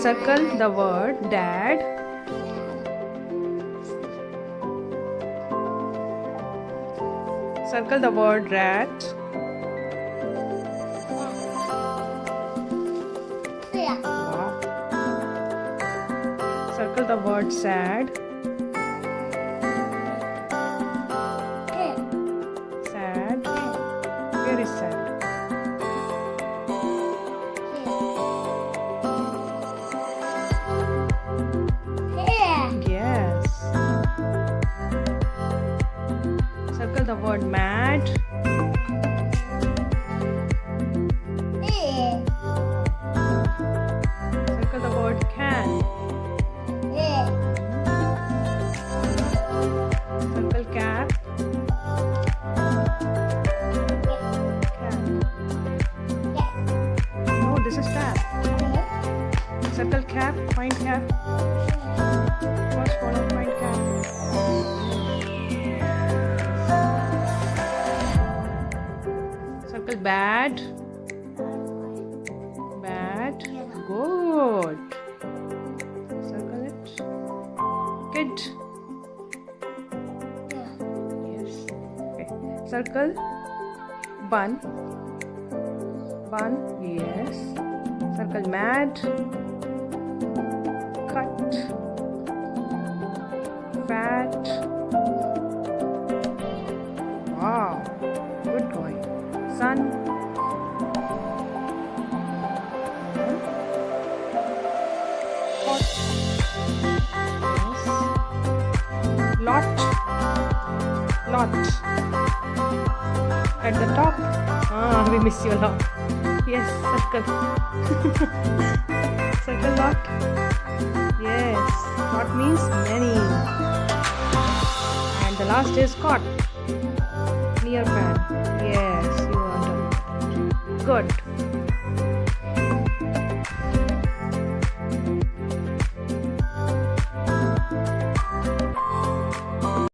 Circle the word dad. Circle the word rat. Wow. Circle the word sad. Sad. Where is sad? Yes. Circle the word mad. Circle the word can. Circle cap. Cap. No, this is cap. Circle cap. Find cap. First follow. Find cap. Circle bad. Bad. Good. Circle it. Kid. Yes. Okay. Circle bun. Bun. Yes. Circle mad. Cut. Fat. Wow. Good going. Sun. Hot. Yes. Lot. Lot. At the top. We miss you a lot. Yes, circle. Circle lot. Yes, lot means many. And the last is caught. Near fan. Yes, you are done. Good.